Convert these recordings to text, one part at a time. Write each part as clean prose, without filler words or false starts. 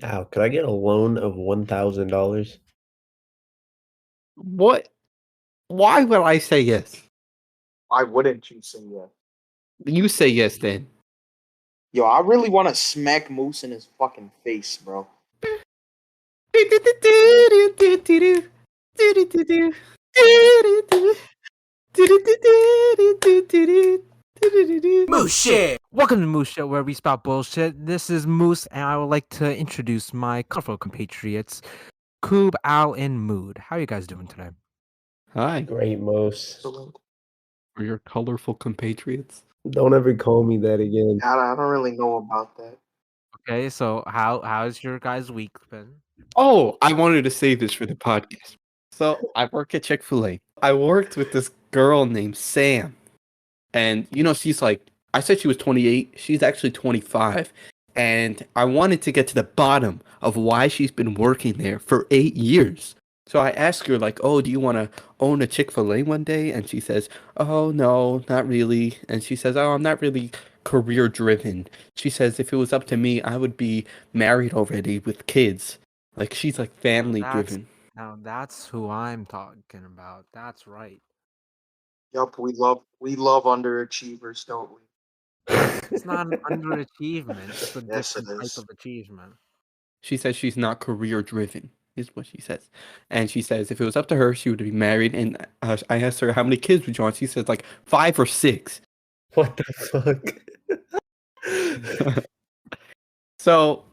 Al, could I get a loan of $1,000? What? Why would I say yes? Why wouldn't you say yes? You say yes then. Yo, I really want to smack Moose in his fucking face, bro. Moose shit! Welcome to Moose Shit, where we spout bullshit. This is Moose, and I would like to introduce my colorful compatriots, Coob, Al, and Mood. How are you guys doing today? Hi, Great, Mos. for your colorful compatriots. Don't ever call me that again. I don't really know about that. Okay, so how's your guys' week been? Oh, I wanted to say this for the podcast. So I work at Chick-fil-A. I worked with this girl named Sam. And she's like, I said she was 28. She's actually 25. And I wanted to get to the bottom of why she's been working there for 8 years. So I asked her, like, oh, do you want to own a Chick-fil-A one day? And she says, oh, no, not really. And she says, oh, I'm not really career driven. She says, if it was up to me, I would be married already with kids. Like, she's like family driven. Now that's who I'm talking about. That's right. Yup, we love underachievers, don't we? It's not an underachievement. It's a Yes, it different type is. of achievement. She says she's not career driven, is what she says. And she says if it was up to her, she would be married. And I asked her, how many kids would you want? She says like 5 or 6. What the fuck? So,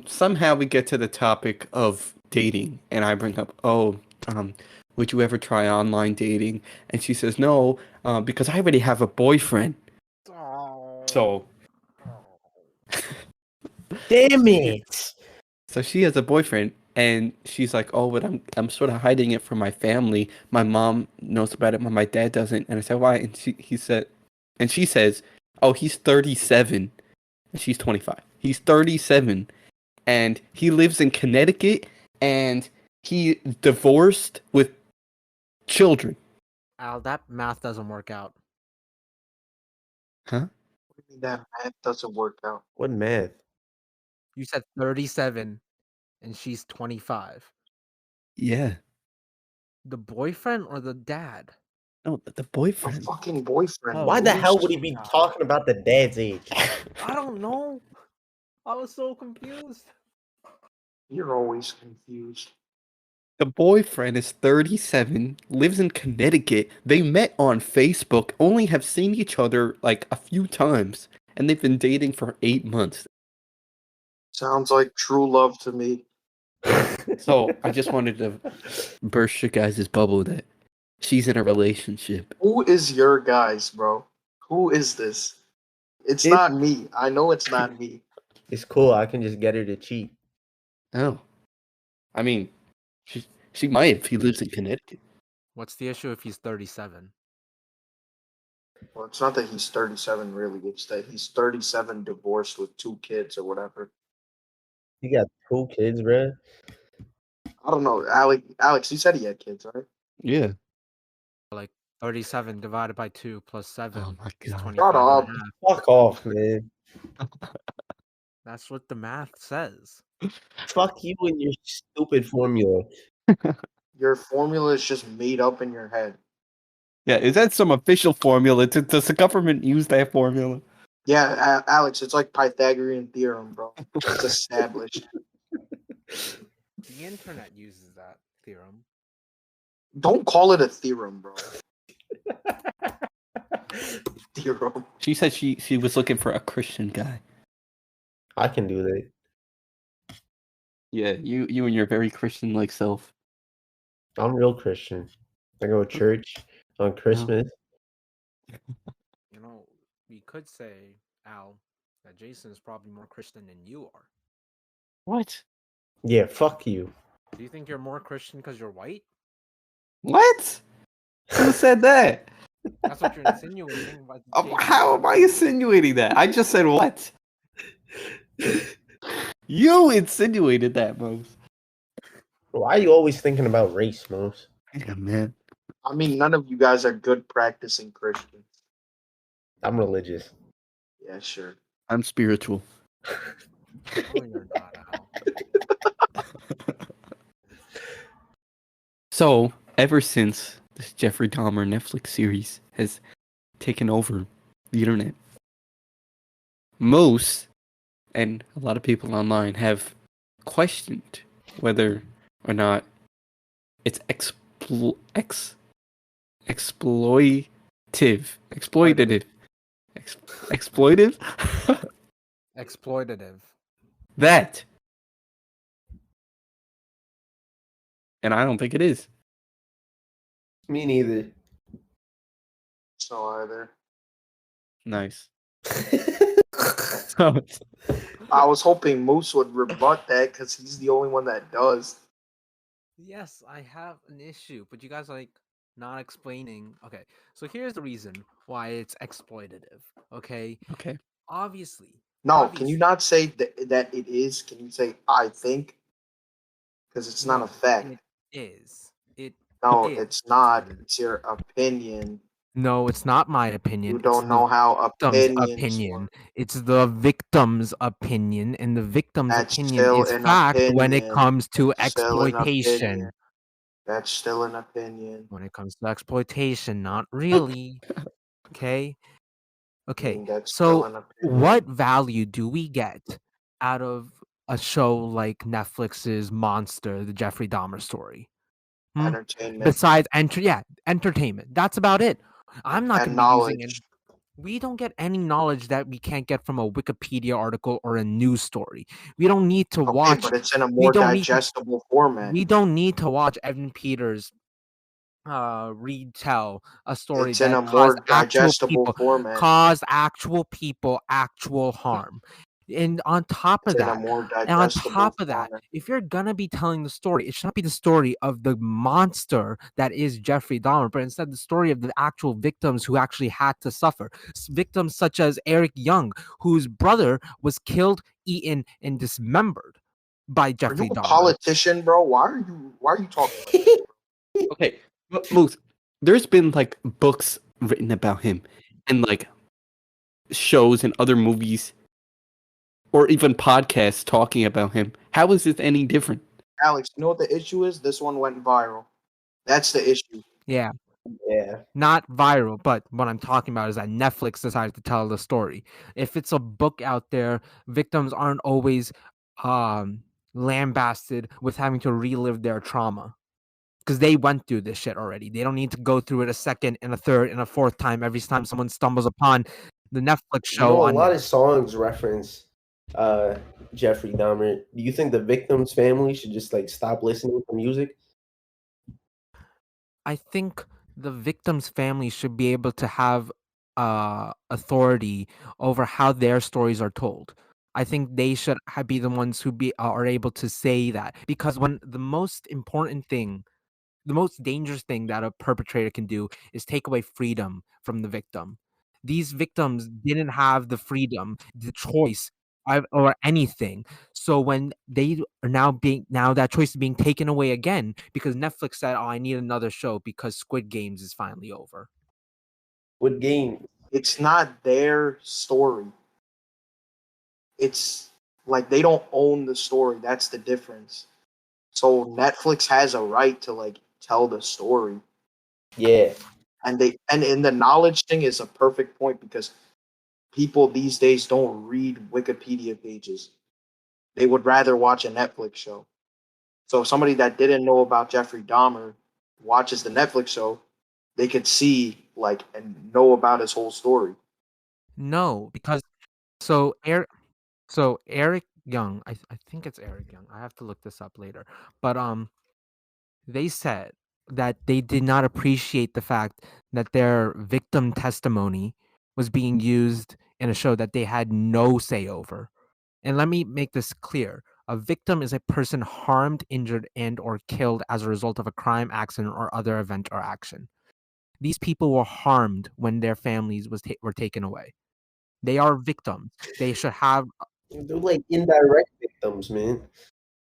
somehow we get to the topic of dating. And I bring up, would you ever try online dating? And she says, no, because I already have a boyfriend. So, Damn it! So she has a boyfriend, and she's like, "Oh, but I'm sort of hiding it from my family. My mom knows about it, but my dad doesn't." And I said, "Why?" And she says, "Oh, he's 37, and she's 25. He's 37, and he lives in Connecticut, and he divorced with children." Al, that math doesn't work out. Huh? What do you mean that math doesn't work out? What math? You said 37, and she's 25. Yeah. The boyfriend or the dad? No, the A boyfriend. fucking boyfriend. Oh, Why the Moose. hell would he be talking about the dad's age? I don't know. I was so confused. You're always confused. The boyfriend is 37, lives in Connecticut. They met on Facebook, only have seen each other like a few times, and they've been dating for 8 months. Sounds like true love to me. So I just wanted to burst your guys' bubble that she's in a relationship. Who is your guys, bro? Who is this? It's not me. I know it's not me. It's cool. I can just get her to cheat. Oh. I mean, she might if he lives in Connecticut. What's the issue if he's 37? Well, it's not that he's 37 really. It's that he's 37 divorced with 2 kids or whatever. You got 2 kids, bruh? I don't know. Alex, you said he had kids, right? Yeah. Like 37 divided by 2 plus 7 Oh my is God. 25 Shut up. and a half. Fuck off, man. That's what the math says. Fuck you and your stupid formula. Your formula is just made up in your head. Yeah, is that some official formula? Does the government use that formula? Yeah, Alex, it's like Pythagorean theorem, bro. It's established. The internet uses that theorem. Don't call it a theorem, bro. Theorem. She said she was looking for a Christian guy. I can do that. Yeah, you and your very Christian-like self. I'm real Christian. I go to church on Christmas. You know, we could say, Al, that Jason is probably more Christian than you are. What? Yeah, fuck you. Do you think you're more Christian because you're white? What? Who said that? That's what you're insinuating. But How am I insinuating that? I just said what? You insinuated that, Mose. Why are you always thinking about race, Mose? Yeah, man. I mean, none of you guys are good practicing Christians. I'm religious. Yeah, sure. I'm spiritual. No, you're not, Al. So, ever since this Jeffrey Dahmer Netflix series has taken over the internet, most and a lot of people online have questioned whether or not it's exploitative, exploitative, exploitive. Exploitative. That, and I don't think it is. Me neither. So either. Nice. So, I was hoping Moose would rebut that because he's the only one that does. Yes, I have an issue, but you guys are like not explaining. Okay, so here's the reason why it's exploitative. Okay, okay. obviously. No, can you not say that it is? Can you say I think? Because it's not No, a fact. it is. It No, is it's not. exploitative. It's your opinion. No, it's not my opinion. You It's don't the know how victim's opinions opinion. work. It's the victim's opinion, and the victim's That's opinion still is an fact when it opinion. comes to That's still an exploitation. opinion. That's still an opinion. When it comes to exploitation, not really. Okay. Okay. That's still So, an opinion. what value do we get out of a show like Netflix's Monster, the Jeffrey Dahmer story? Entertainment Besides entertainment. That's about it. I'm not and going to be using it. knowledge. We don't get any knowledge that we can't get from a Wikipedia article or a news story. We don't need to Okay, watch. but it's in a We more don't need. digestible format. We don't need to watch Evan Peters retell a story It's in that a more digestible format. caused actual people actual harm. And on top It's of in a that, more and on digestible top of that, format. if you're gonna be telling the story, it should not be the story of the monster that is Jeffrey Dahmer, but instead the story of the actual victims who actually had to suffer. Victims such as Eric Young, whose brother was killed, eaten, and dismembered by Are you Jeffrey a Dahmer. politician, bro? Why are you talking like this? Okay, Moose, there's been like books written about him and like shows and other movies or even podcasts talking about him. How is this any different? Alex, you know what the issue is? This one went viral. That's the issue. Yeah. Yeah. Not viral, but what I'm talking about is that Netflix decided to tell the story. If it's a book out there, victims aren't always lambasted with having to relive their trauma because they went through this shit already. They don't need to go through it a second and a third and a fourth time every time someone stumbles upon the Netflix You show know, a on lot there. of songs reference Jeffrey Dahmer. Do you think the victim's family should just like stop listening to music? I think the victim's family should be able to have authority over how their stories are told. I think they should be the ones who are able to say that, because when the most important thing, the most dangerous thing that a perpetrator can do is take away freedom from the victim. These victims didn't have the freedom, the choice, or anything. So when they are now that choice is being taken away again because Netflix said, "Oh, I need another show because Squid Games is finally over." What game? It's not their story. It's like they don't own the story. That's the difference. So Netflix has a right to like tell the story. Yeah. And in the knowledge thing is a perfect point because people these days don't read Wikipedia pages. They would rather watch a Netflix show. So if somebody that didn't know about Jeffrey Dahmer watches the Netflix show, they could see like and know about his whole story. No, because so Eric Young, I think it's Eric Young. I have to look this up later. But they said that they did not appreciate the fact that their victim testimony was being used in a show that they had no say over. And let me make this clear. A victim is a person harmed, injured, and or killed as a result of a crime, accident, or other event or action. These people were harmed when their families were taken away. They are victims. They should have. They're like indirect victims, man.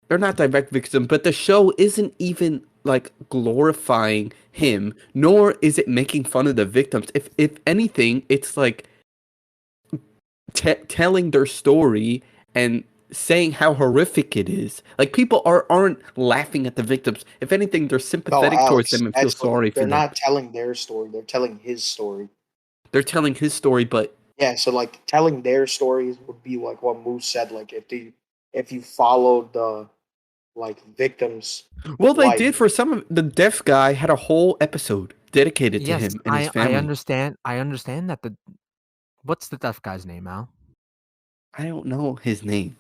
They're not direct victim, but the show isn't even like glorifying him, nor is it making fun of the victims. If anything, it's like telling their story and saying how horrific it is. Like people aren't laughing at the victims. If anything, they're No, sympathetic towards Alex, them and feel that's what sorry for they're them. not telling their story. They're telling his story. They're telling his story, but Yeah, so like telling their stories would be like what Moose said. Like if you followed the like victims' well, they life. did for some of the deaf guy had a whole episode dedicated to Yes, him and his I family. understand. I understand that what's the deaf guy's name, Al? I don't know his name.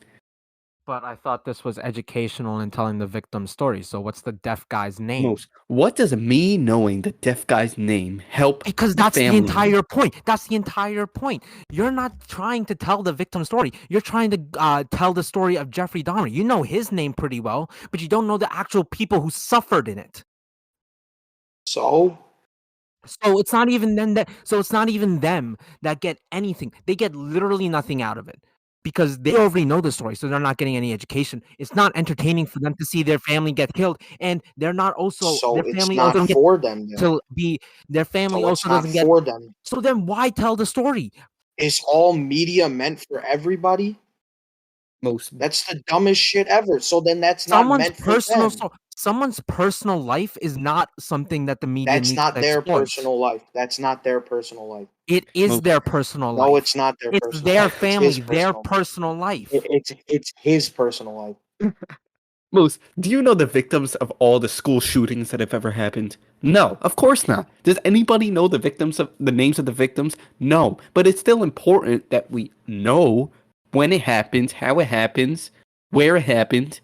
But I thought this was educational and telling the victim's story. So what's the deaf guy's name? Most. What does me knowing the deaf guy's name help Because the that's the family? entire point. That's the entire point. You're not trying to tell the victim's story. You're trying to tell the story of Jeffrey Dahmer. You know his name pretty well, but you don't know the actual people who suffered in it. So So it's not even them that. So it's not even them that get anything. They get literally nothing out of it because they already know the story. So they're not getting any education. It's not entertaining for them to see their family get killed, and they're not also so their it's family also not doesn't get for them then. to be. Their family So it's also not doesn't get. for them. So then why tell the story? Is all media meant for everybody? Most. That's the dumbest shit ever. So then that's not meant for them. Someone's personal life is not something that the media That's needs not to their exploit. personal life. That's not their personal life. It is Most. their personal No, life. it's not their It's personal their life. It's family, his their personal life. personal life. It's his personal life. Most, do you know the victims of all the school shootings that have ever happened? No, of course not. Does anybody know the names of the victims? No, but it's still important that we know when it happens, how it happens, where it happened.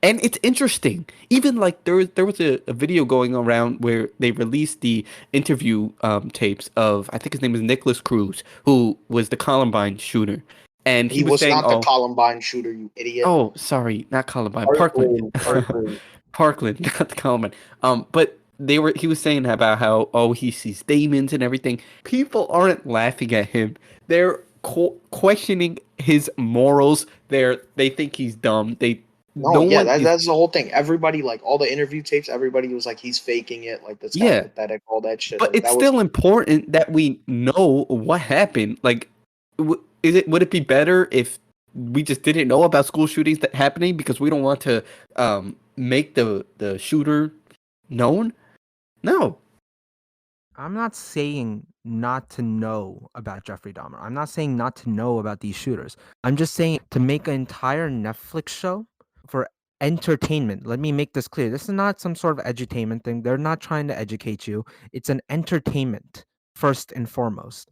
And it's interesting. Even like there was a video going around where they released the interview tapes of, I think his name was Nicholas Cruz, who was the Columbine shooter. And he He was was saying, not the Columbine shooter, you idiot. oh, sorry, not Columbine, Parkland. Parkland. Parkland, not the Columbine. But he was saying about how, oh, he sees demons and everything. People aren't laughing at him. They're questioning his morals. They think he's dumb. No, No yeah, one is, that's the whole thing. Everybody, like all the interview tapes, everybody was like, he's faking it. Like this guy's yeah, pathetic. All that shit. but Like it's that was still important that we know what happened. Like, would it be better if we just didn't know about school shootings that happening because we don't want to make the shooter known? No. I'm not saying not to know about Jeffrey Dahmer. I'm not saying not to know about these shooters. I'm just saying to make an entire Netflix show for entertainment. Let me make this clear. This is not some sort of edutainment thing. They're not trying to educate you. It's an entertainment first and foremost.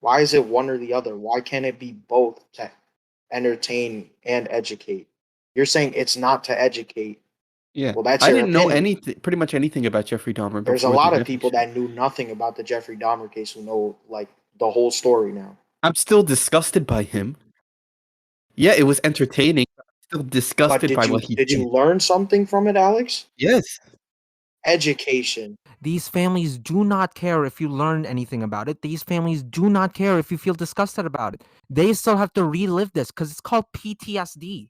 why is it one or the other? Why can't it be both to entertain and educate? You're saying it's not to educate. Yeah. Well, that's I your didn't know opinion. pretty much anything about Jeffrey Dahmer There's a before the lot of Netflix people show. that knew nothing about the Jeffrey Dahmer case who know like the whole story now. I'm still disgusted by him. Yeah, it was entertaining. I'm still But disgusted by what he did you did. learn something from it, Alex? Yes. Education. These families do not care if you learn anything about it. These families do not care if you feel disgusted about it. They still have to relive this because it's called PTSD.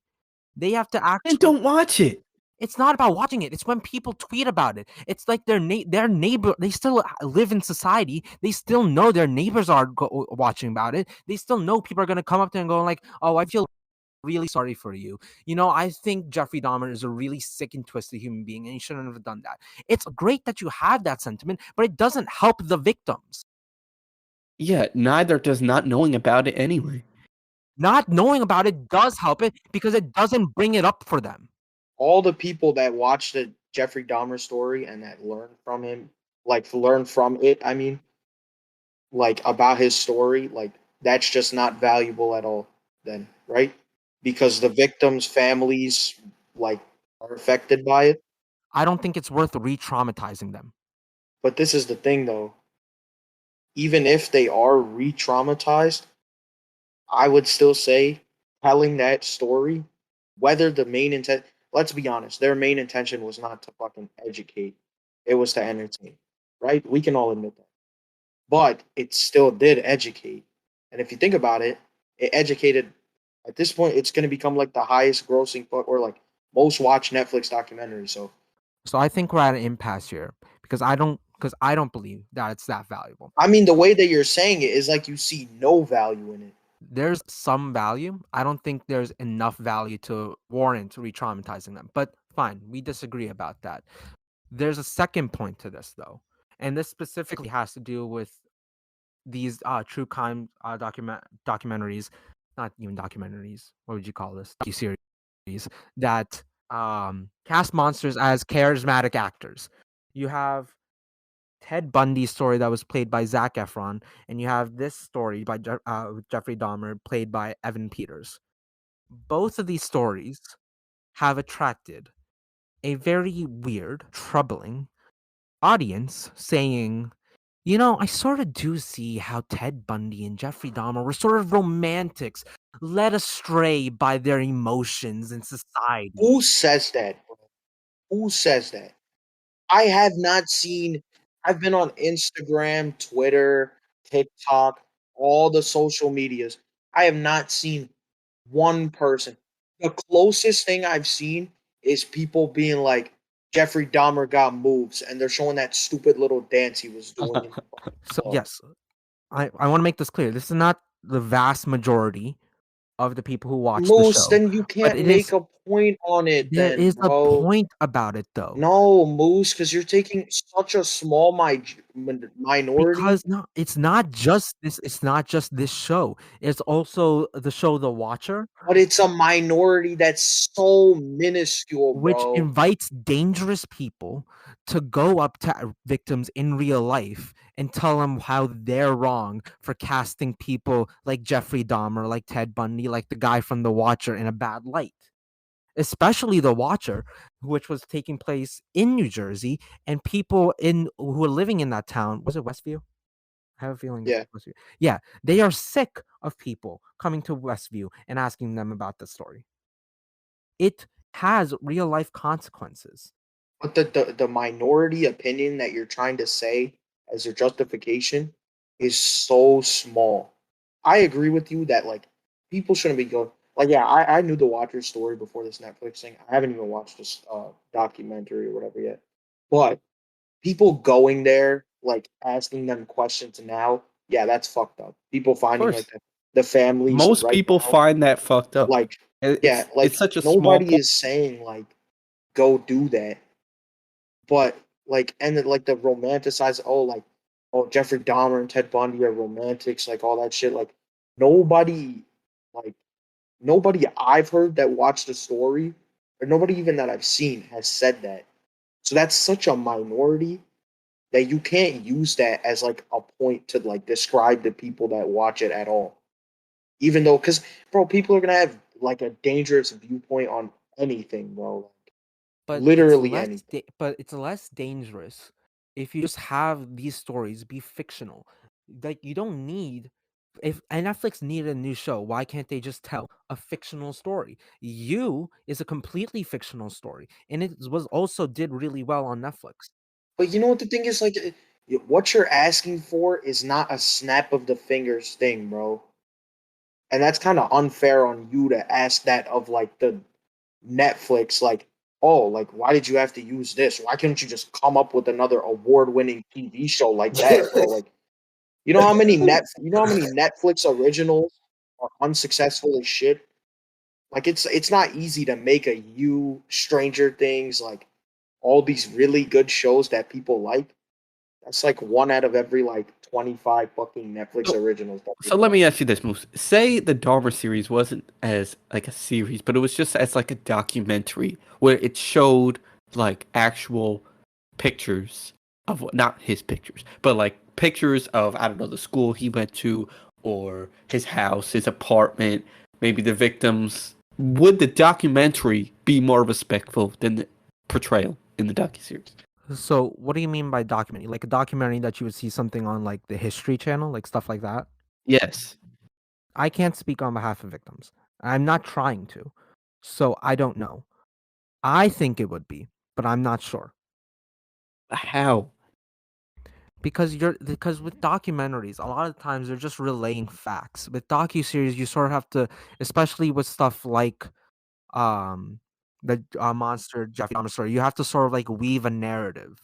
They have to And actually. don't watch it. It's not about watching it. It's when people tweet about it. It's like their neighbor. They still live in society. They still know their neighbors are watching about it. They still know people are gonna come up to them and go like, "Oh, I feel really sorry for you." You know, I think Jeffrey Dahmer is a really sick and twisted human being, and he shouldn't have done that. It's great that you have that sentiment, but it doesn't help the victims. Yeah, neither does not knowing about it anyway. Not knowing about it does help it because it doesn't bring it up for them. All the people that watched the Jeffrey Dahmer story and that learned from him, like learn from it, I mean, like about his story, like that's just not valuable at all then, right? Because the victims' families like are affected by it. I don't think it's worth re-traumatizing them. But this is the thing though. Even if they are re-traumatized, I would still say telling that story, whether the main intent, let's be honest, their main intention was not to fucking educate, it was to entertain, right? We can all admit that. But it still did educate. And if you think about it, it educated, at this point, it's going to become like the highest grossing or like most watched Netflix documentary. So So I think we're at an impasse here because I don't believe that it's that valuable. I mean, the way that you're saying it is like you see no value in it. there's some value. I don't think there's enough value to warrant re-traumatizing them. But fine, we disagree about that. There's a second point to this though, and this specifically has to do with these true crime documentaries, not even documentaries. What would you call this? Series that cast monsters as charismatic actors. You have Ted Bundy's story that was played by Zac Efron, and you have this story by Jeffrey Dahmer, played by Evan Peters. Both of these stories have attracted a very weird, troubling audience saying, you know, I sort of do see how Ted Bundy and Jeffrey Dahmer were sort of romantics, led astray by their emotions in society. Who says that, bro? Who says that? I have not seen. I've been on Instagram, Twitter, TikTok, all the social medias. I have not seen one person. The closest thing I've seen is people being like, Jeffrey Dahmer got moves, and they're showing that stupid little dance he was doing in the So club. yes, I want to make this clear. This is not the vast majority of the people who watch the Moose, show, then you but can't it make is. a point on it There then, is a bro. point about it though. No, Moose, because you're taking such a small minority. Because no, it's not just this. It's not just this show. It's also the show The Watcher, But it's a minority that's so minuscule, which bro. invites dangerous people to go up to victims in real life and tell them how they're wrong for casting people like Jeffrey Dahmer, like Ted Bundy, like the guy from The Watcher in a bad light. Especially The Watcher, which was taking place in New Jersey, and people who were living in that town. Was it Westview? I have a feeling it's Yeah. Westview. Yeah, they are sick of people coming to Westview and asking them about the story. It has real life consequences. But the minority opinion that you're trying to say as your justification is so small. I agree with you that like people shouldn't be going like yeah, I knew the Watcher's story before this Netflix thing. I haven't even watched this documentary or whatever yet. But people going there, like asking them questions now, yeah, that's fucked up. People Of finding like course, the families most right people now, find that fucked up. like yeah, It's like such a small nobody point. is saying like go do that. But like and then like the romanticize oh Jeffrey Dahmer and Ted Bundy are romantics, like all that shit. Like nobody like nobody I've heard that watched the story, or nobody even that I've seen has said that. So that's such a minority that you can't use that as like a point to like describe the people that watch it at all. Even though, because bro, people are gonna have like a dangerous viewpoint on anything, bro. But Literally anything. it's less dangerous if you just have these stories be fictional. Like you don't need if and Netflix needed a new show, why can't they just tell a fictional story? You is a completely fictional story, and it was also did really well on Netflix. But you know what the thing is? Like, what you're asking for is not a snap of the fingers thing, bro. And that's kind of unfair on you to ask that of like the Netflix, like, oh, like, why did you have to use this? Why couldn't you just come up with another award-winning TV show like that, bro? Like, you know how many Netflix originals are unsuccessful as shit? Like, it's not easy to make a You, Stranger Things, like all these really good shows that people like. That's like one out of every like 25 fucking Netflix So, originals that so people let like. me ask you this, Moose. Say the Dahmer series wasn't as like a series, but it was just as like a documentary where it showed like actual pictures of not his pictures, but like pictures of I don't know the school he went to or his house, his apartment, maybe the victims. Would the documentary be more respectful than the portrayal in the docuseries? So, what do you mean by documentary? Like a documentary that you would see something on like the History Channel, like stuff like that? Yes. I can't speak on behalf of victims. I'm not trying to. So, I don't know. I think it would be, but I'm not sure. How? Because with documentaries, a lot of times they're just relaying facts. With docuseries, you sort of have to, especially with stuff like um the monster Jeffrey Dahmer story, you have to sort of like weave a narrative.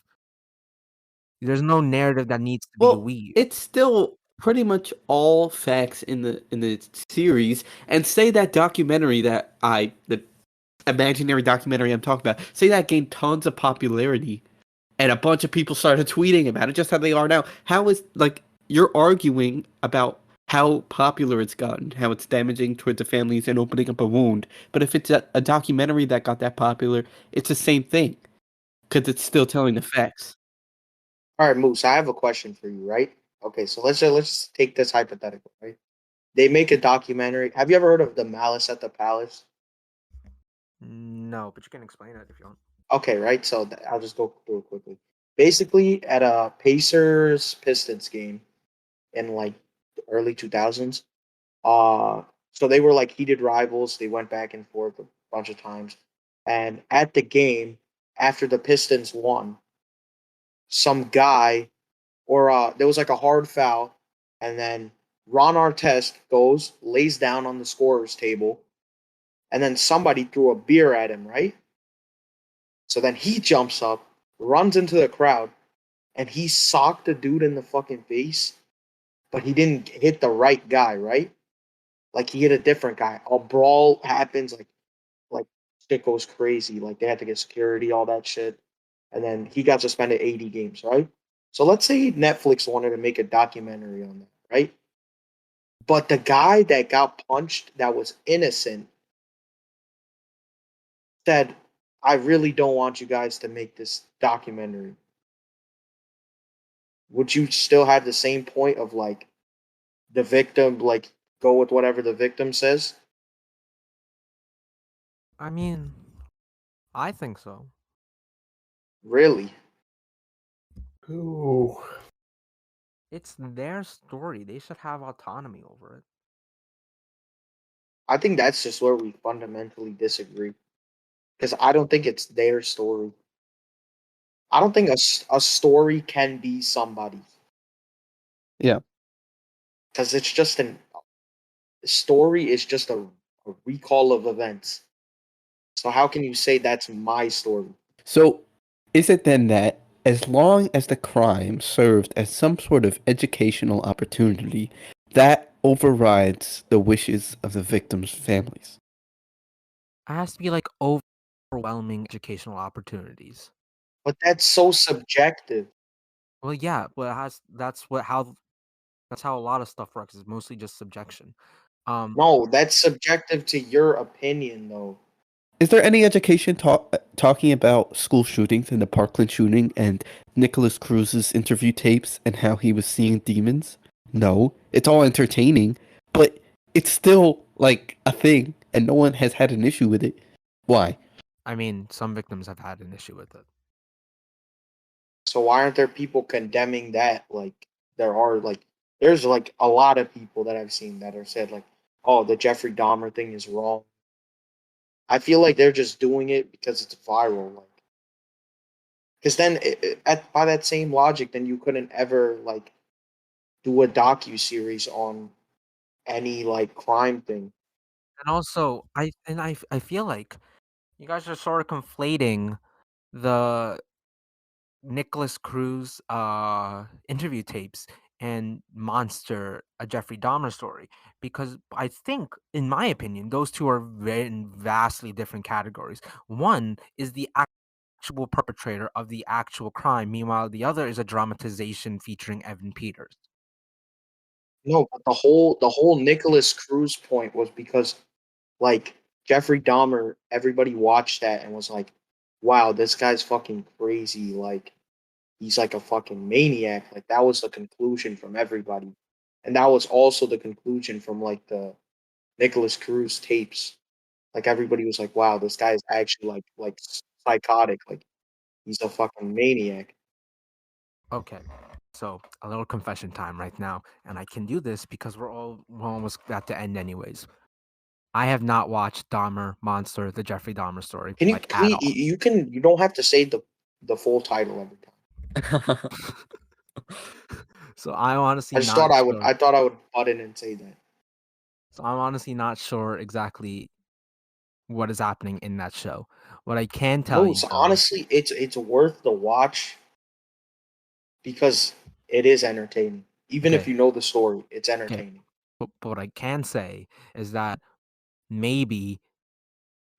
There's no narrative that needs to be Well, weaved. it's still pretty much all facts in the series, and say that documentary the imaginary documentary I'm talking about, say that gained tons of popularity, and a bunch of people started tweeting about it, just how they are now. How is like you're arguing about how popular it's gotten, how it's damaging towards the families and opening up a wound. But if it's a documentary that got that popular, it's the same thing because it's still telling the facts. All right, Moose, I have a question for you, right? Okay, so let's take this hypothetical, right? They make a documentary. Have you ever heard of The Malice at the Palace? No, but you can explain it if you want. Okay, right. So I'll just go through it quickly. Basically, at a Pacers Pistons game in like the early 2000s, uh, so they were like heated rivals. They went back and forth a bunch of times, and at the game, after the Pistons won, some guy or there was like a hard foul, and then Ron Artest goes, lays down on the scorer's table, and then somebody threw a beer at him, right? So then he jumps up, runs into the crowd, and he socked the dude in the fucking face, but he didn't hit the right guy, right? Like he hit a different guy. A brawl happens, like shit goes crazy. Like they had to get security, all that shit. And then he got suspended 80 games, right? So let's say Netflix wanted to make a documentary on that, right? But the guy that got punched that was innocent said, I really don't want you guys to make this documentary. Would you still have the same point of like the victim, like go with whatever the victim says? I mean, I think so. Really? Ooh. It's their story. They should have autonomy over it. I think that's just where we fundamentally disagree. Because I don't think it's their story. I don't think a story can be somebody. Yeah. Because it's just an story is just a recall of events. So how can you say that's my story? So, is it then that as long as the crime served as some sort of educational opportunity, that overrides the wishes of the victims' families? It has to be like overwhelming educational opportunities. But that's so subjective. Well, yeah, but it has that's how a lot of stuff works. It's mostly just subjection. No, that's subjective to your opinion, though. Is there any education talking about school shootings and the Parkland shooting and Nicholas Cruz's interview tapes and how he was seeing demons? No, it's all entertaining, but it's still like a thing, and no one has had an issue with it. Why? I mean, some victims have had an issue with it. So why aren't there people condemning that? Like there are like there's like a lot of people that I've seen that are said like, oh, the Jeffrey Dahmer thing is wrong. I feel like they're just doing it because it's viral. Like, because then by that same logic, then you couldn't ever like do a docu series on any like crime thing. And also, I feel like you guys are sort of conflating the Nicholas Cruz interview tapes and Monster, a Jeffrey Dahmer story, because I think, in my opinion, those two are in vastly different categories. One is the actual perpetrator of the actual crime, meanwhile, the other is a dramatization featuring Evan Peters. No, but the whole Nicholas Cruz point was because like Jeffrey Dahmer, everybody watched that and was like, "Wow, this guy's fucking crazy." Like he's like a fucking maniac. Like that was the conclusion from everybody, and that was also the conclusion from like the Nicholas Cruz tapes. Like everybody was like, "Wow, this guy is actually like psychotic. Like he's a fucking maniac." Okay, so a little confession time right now, and I can do this because we're almost about to end anyways. I have not watched Dahmer Monster, the Jeffrey Dahmer story, Can you like at please? all. You don't have to say the full title every time. So I'm honestly I just not thought I would. sure. I thought I would butt in and say that. So I'm honestly not sure exactly what is happening in that show. What I can tell you Moose, though, honestly, it's worth the watch because it is entertaining. Even if Okay. you know the story, it's entertaining. But what I can say is that maybe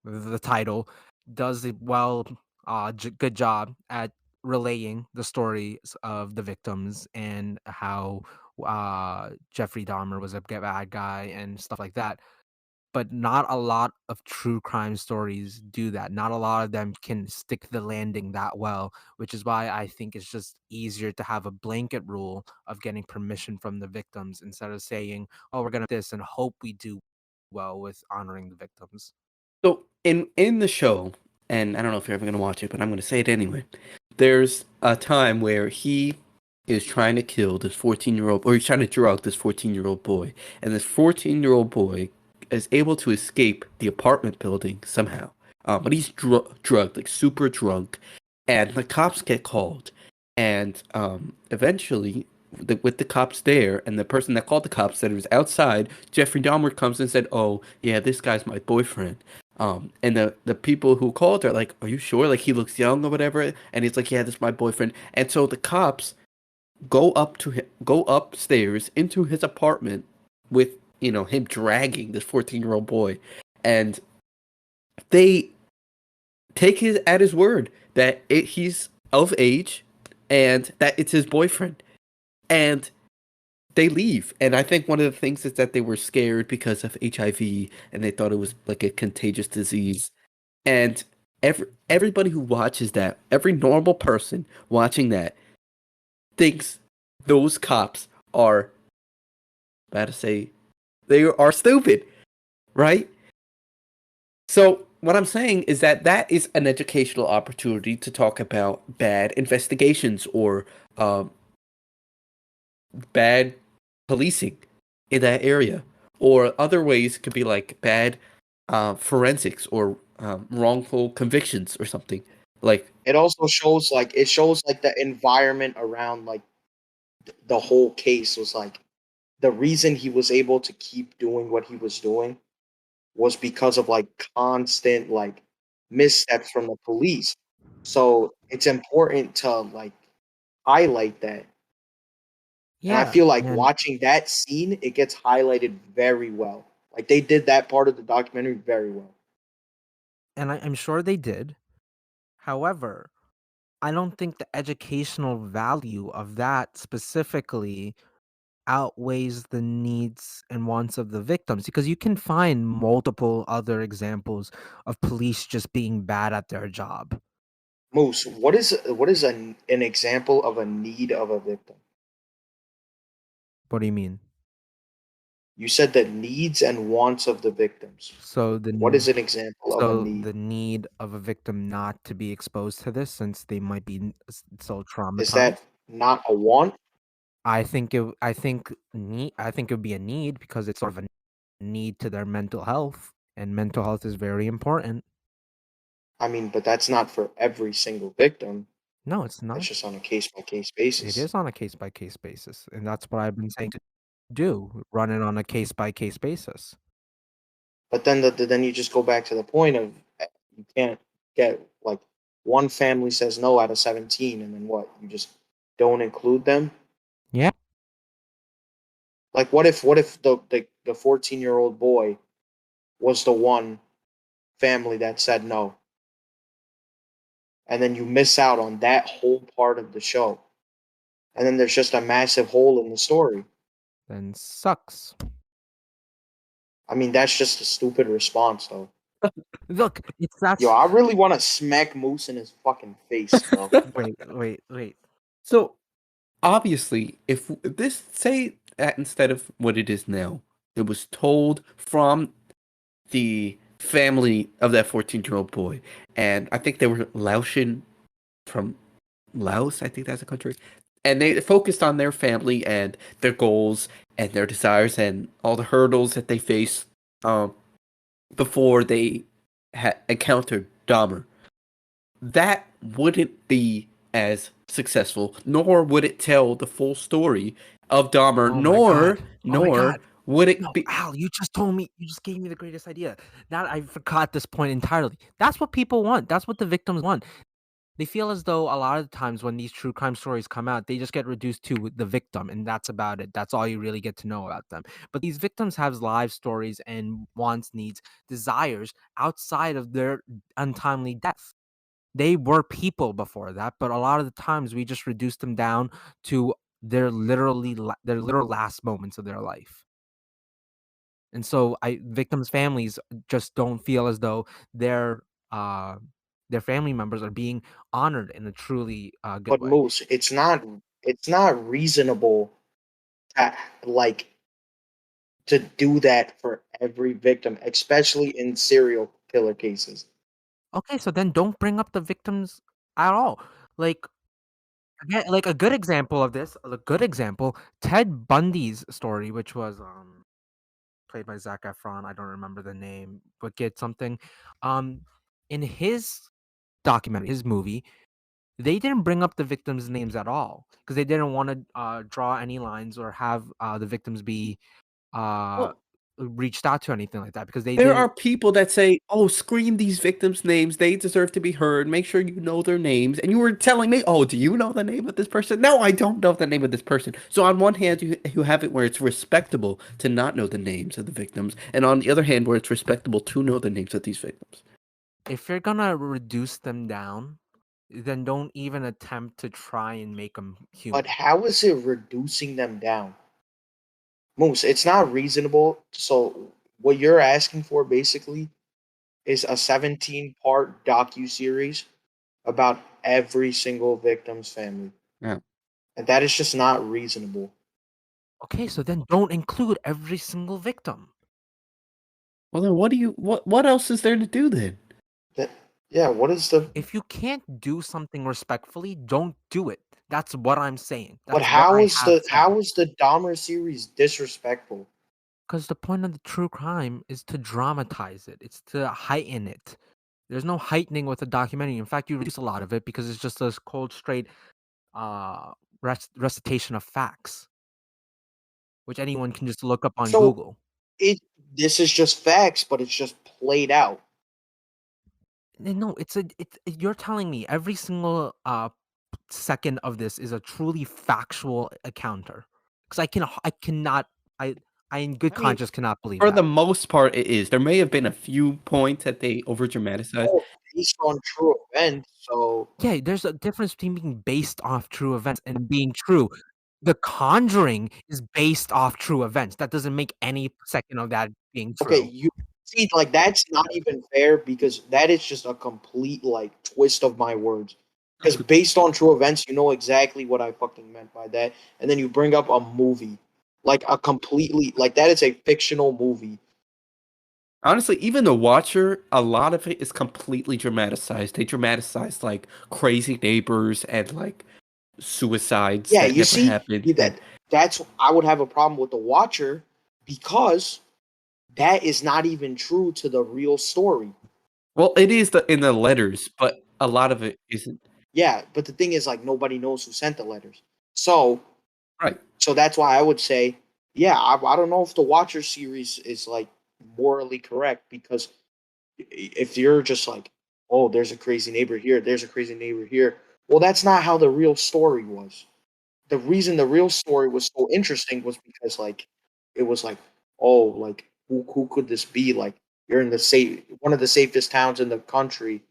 the title does it well, good job at relaying the stories of the victims and how Jeffrey Dahmer was a bad guy and stuff like that. But not a lot of true crime stories do that. Not a lot of them can stick the landing that well, which is why I think it's just easier to have a blanket rule of getting permission from the victims instead of saying, "Oh, we're gonna do this and hope we do well with honoring the victims." So in the show, and I don't know if you're ever gonna watch it, but I'm gonna say it anyway. There's a time where he is trying to kill this 14-year-old, or he's trying to drug this 14-year-old boy, and this 14-year-old boy is able to escape the apartment building somehow. But he's drugged, like super drunk, and the cops get called, and eventually, with the cops there, and the person that called the cops said it was outside, Jeffrey Dahmer comes and said, "Oh yeah, this guy's my boyfriend." And the people who called are like, "Are you sure? Like he looks young or whatever?" And he's like, "Yeah, this is my boyfriend." And so the cops go upstairs into his apartment with him dragging this 14-year-old boy, and they take his at his word that he's of age and that it's his boyfriend, and they leave. And I think one of the things is that they were scared because of HIV and they thought it was like a contagious disease. And everybody who watches that, every normal person watching that, thinks those cops are, bad to say, they are stupid, right? So what I'm saying is that that is an educational opportunity to talk about bad investigations or bad policing in that area, or other ways could be like bad forensics or wrongful convictions or something. Like, It also shows like the environment around like the whole case was like the reason he was able to keep doing what he was doing was because of like constant like missteps from the police. So it's important to like highlight that. And I Yeah, feel like and watching that scene, it gets highlighted very well. Like they did that part of the documentary very well. I'm sure they did. However, I don't think the educational value of that specifically outweighs the needs and wants of the victims, because you can find multiple other examples of police just being bad at their job. Moose, what is an example of a need of a victim? What do you mean? You said the needs and wants of the victims. So the What n- is an example of a so need? the need of a victim not to be exposed to this since they might be so Is traumatized. that not a want? I think it would be a need because it's sort of a need to their mental health, and mental health is very important. I mean, but that's not for every single victim. No, it's That's not. just on a case by case It basis. is on a case by case basis, and that's what I've been saying to do, run it on a case by case basis. But then then you just go back to the point of you can't get like one family says no out of 17, and then what? You just don't include them. Yeah. Like what if the 14-year-old boy was the one family that said no, and then you miss out on that whole part of the show, and then there's just a massive hole in the story. Then sucks. I mean, that's just a stupid response, though. Look, it's Yo, that's I really want to smack Moose in his fucking face, bro. wait. so obviously, if this say that instead of what it is now, it was told from the family of that 14-year-old boy, and I think they were Laotian from Laos, I think that's a country. And they focused on their family and their goals and their desires and all the hurdles that they face um, before they encountered Dahmer. That wouldn't be as successful, nor would it tell the full story of Dahmer, Oh my god. Oh my nor god. would it No, be. Al, you just gave me the greatest idea. That I forgot this point entirely. That's what people want. That's what the victims want. They feel as though a lot of the times when these true crime stories come out, they just get reduced to the victim, and that's about it. That's all you really get to know about them. But these victims have live stories and wants, needs, desires outside of their untimely death. They were people before that, but a lot of the times we just reduce them down to their literal last moments of their life. And so I victims' families just don't feel as though their uh their family members are being honored in a truly good But way. Moose, it's not reasonable to, like, to do that for every victim, especially in serial killer cases. Okay, so then don't bring up the victims at all. Like again, like a good example of this, a good example, Ted Bundy's story, which was played by Zac Efron. I don't remember the name, but get something. Um, in his documentary, his movie, they didn't bring up the victims' names at all because they didn't want to draw any lines or have the victims be uh, Well, reached out to anything like that because they there didn't. are people that say, "Oh, scream these victims' names. They deserve to be heard. Make sure you know their names." And you were telling me, "Oh, do you know the name of this person?" No, I don't know the name of this person. So on one hand, you have it where it's respectable to not know the names of the victims, and on the other hand, where it's respectable to know the names of these victims. If you're gonna reduce them down, then don't even attempt to try and make them But human. how is it reducing them down? Moose, it's not reasonable. So what you're asking for basically is a 17-part docu-series about every single victim's family. Yeah. And that is just not reasonable. Okay, so then don't include every single victim. Well, then what else is there to do then? That yeah, what is the If you can't do something respectfully, don't do it. That's what I'm saying. but That's what I have said. how is the Dahmer series disrespectful? Because the point of the true crime is to dramatize it. It's to heighten it. There's no heightening with a documentary. In fact, you reduce a lot of it because it's just a cold, straight uh, recitation of facts, which anyone can just look up on So Google. it this is just facts, but it's just played out. No, you're telling me every single second of this is a truly factual encounter. Because I cannot, I in good I mean, conscience cannot believe for that. the most part, it is. There may have been a few points that they over dramatized. Oh, based on true events. So Yeah, there's a difference between being based off true events and being true. The Conjuring is based off true events. That doesn't make any second of that being okay, true. you see, like that's not even fair because that is just a complete like twist of my words. Because based on true events, you know exactly what I fucking meant by that, and then you bring up a movie, like a completely like that is a fictional movie. Honestly, even The Watcher, a lot of it is completely dramatized. They dramatize like crazy neighbors and like suicides Yeah, that you never see happened. And that's I would have a problem with The Watcher because that is not even true to the real story. well, it is in the letters, but a lot of it isn't. Yeah, but the thing is, like, nobody knows who sent the letters. So, Right. so that's why I would say, yeah, I don't know if the Watcher series is like morally correct because if you're just like, oh, there's a crazy neighbor here, there's a crazy neighbor here. Well, that's not how the real story was. The reason the real story was so interesting was because like it was like, oh, like who could this be? Like you're in the safe one of the safest towns in the country,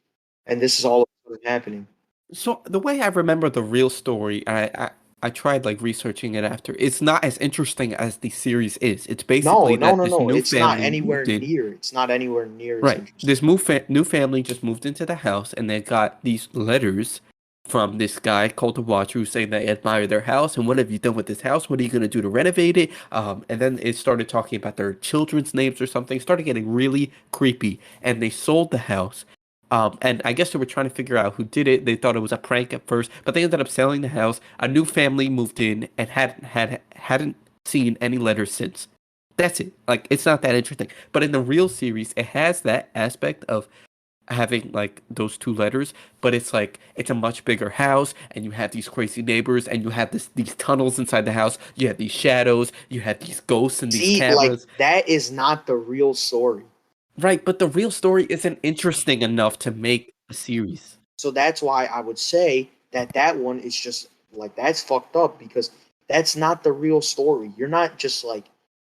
and this is all of a sudden happening. So the way I remember the real story, I tried like researching it after. It's not as interesting as the series is. It's No, basically no, that no, this no. new It's not family anywhere moved in. near. It's not anywhere near as Right. interesting. This new family just moved into the house, and they got these letters from this guy called the Watcher, who's saying they admire their house and what have you done with this house? What are you gonna do to renovate it? And then it started talking about their children's names or something. It started getting really creepy, and they sold the house. And I guess they were trying to figure out who did it. They thought it was a prank at first, but they ended up selling the house. A new family moved in and hadn't seen any letters since. That's it. Like it's not that interesting. But in the real series, it has that aspect of having like those two letters, but it's like it's a much bigger house and you have these crazy neighbors and you have these tunnels inside the house, you have these shadows, you have these ghosts and these See, like cameras. that is not the real story. Right, but the real story isn't interesting enough to make a series. So that's why I would say that one is just like that's fucked up because that's not the real story. You're not just like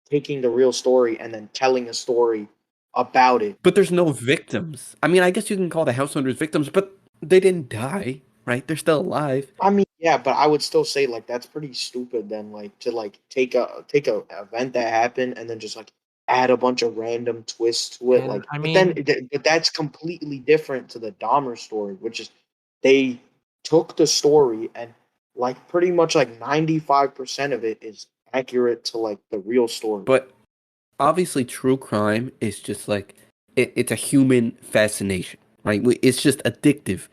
taking the real story and then telling a story about it. But there's no victims. I mean, I guess you can call the house owners victims, but they didn't die, right? They're still alive. I mean, yeah, but I would still say like that's pretty stupid then like to like take a event that happened and then just like add a bunch of random twists to it And like I but then mean, but that's completely different to the Dahmer story, which is they took the story and like pretty much like 95% of it is accurate to like the real story. But obviously, true crime is just like it's a human fascination, right? It's just addictive.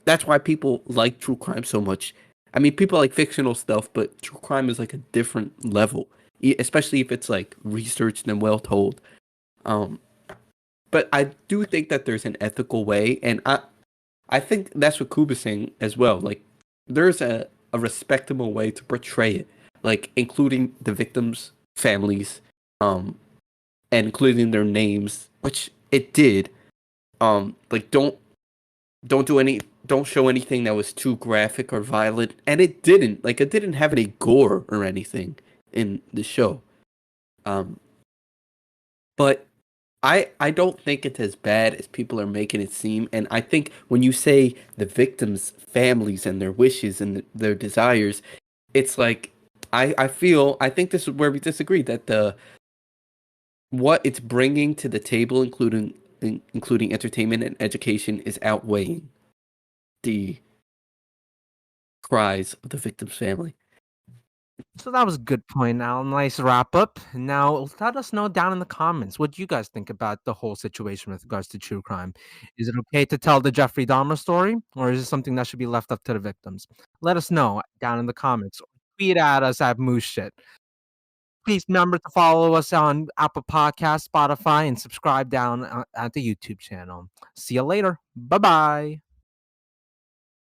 That's why people like true crime so much. I mean, people like fictional stuff, but true crime is like a different level, especially if it's like researched and well told. Um, but I do think that there's an ethical way, and I think that's what Kuba's saying as well. Like, there's a respectable way to portray it, like including the victims' families, um, and including their names, which it did. Like don't show anything that was too graphic or violent, and it didn't. Like, it didn't have any gore or anything in the show. Um, but I don't think it's as bad as people are making it seem. And I think when you say the victims' families and their wishes and their desires, it's like I think this is where we disagree that the what it's bringing to the table, including entertainment and education, is outweighing the cries of the victim's family. so that was a good point. Now, nice wrap up. Now, let us know down in the comments what you guys think about the whole situation with regards to true crime. Is it okay to tell the Jeffrey Dahmer story, or is it something that should be left up to the victims? Let us know down in the comments. Tweet at us at Moose Shit. Please remember to follow us on Apple Podcasts, Spotify, and subscribe down at the YouTube channel. See you later. Bye bye.